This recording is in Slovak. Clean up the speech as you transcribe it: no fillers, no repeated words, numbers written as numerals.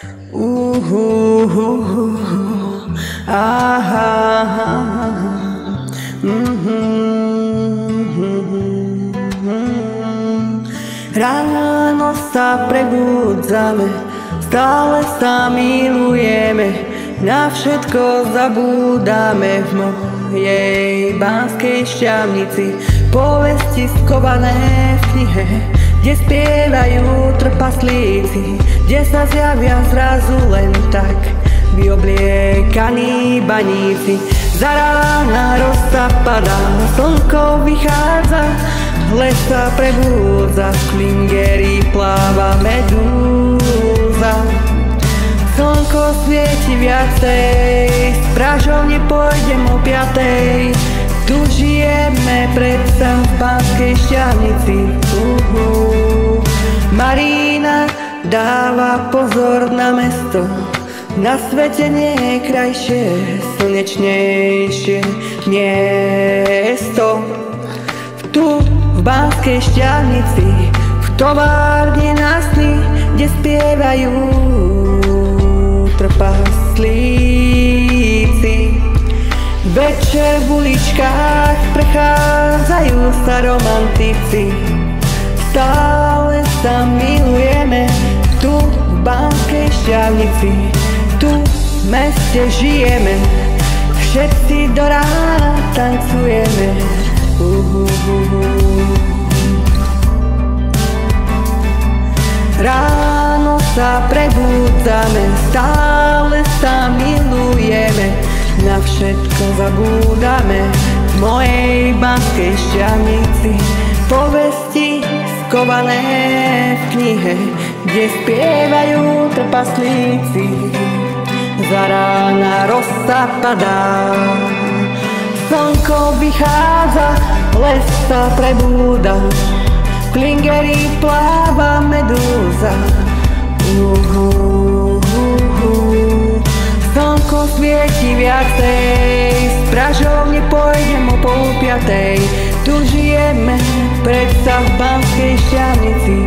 Ráno sa prebudzame, stále sa milujeme, na všetko zabúdame v mojej Banskej Štiavnici. Povesti skované v knihe, kde spievajú trpaslíci, kde sa zjavia zrazu len tak vyobliekaní baníci. Za rána rosa padá, slnko vychádza, les sa prebúdza, v klingeri pláva medúza. Slnko svieti viacej, z Pražovne pôjdem o 5:00. Tu žijeme predsa v Banskej Štiavnici. Marina dáva pozor na mesto, na svete nie je krajšie, slnečnejšie miesto. Tu v Banskej Štiavnici, v továrni na sny, kde spievajú trpaslíci. Večer v uličkách prechádzajú sa romantici. Stále sa milujeme tu v Banskej Štiavnici. Tu v meste žijeme, všetci do rána tancujeme. Ráno sa prebudzame, stále sa milujeme, na všetko zabúdame v mojej Banskej Štiavnici. Povesti skované v knihe, kde spievajú trpaslíci. Za rána rosa padá, slnko vychádza, les sa prebúda, v klingeri pláva medúza. Slnko svieti viacej, z Pražovne pôjdem o 4:30. Tu žijeme predsa v Banskej Štiavnici.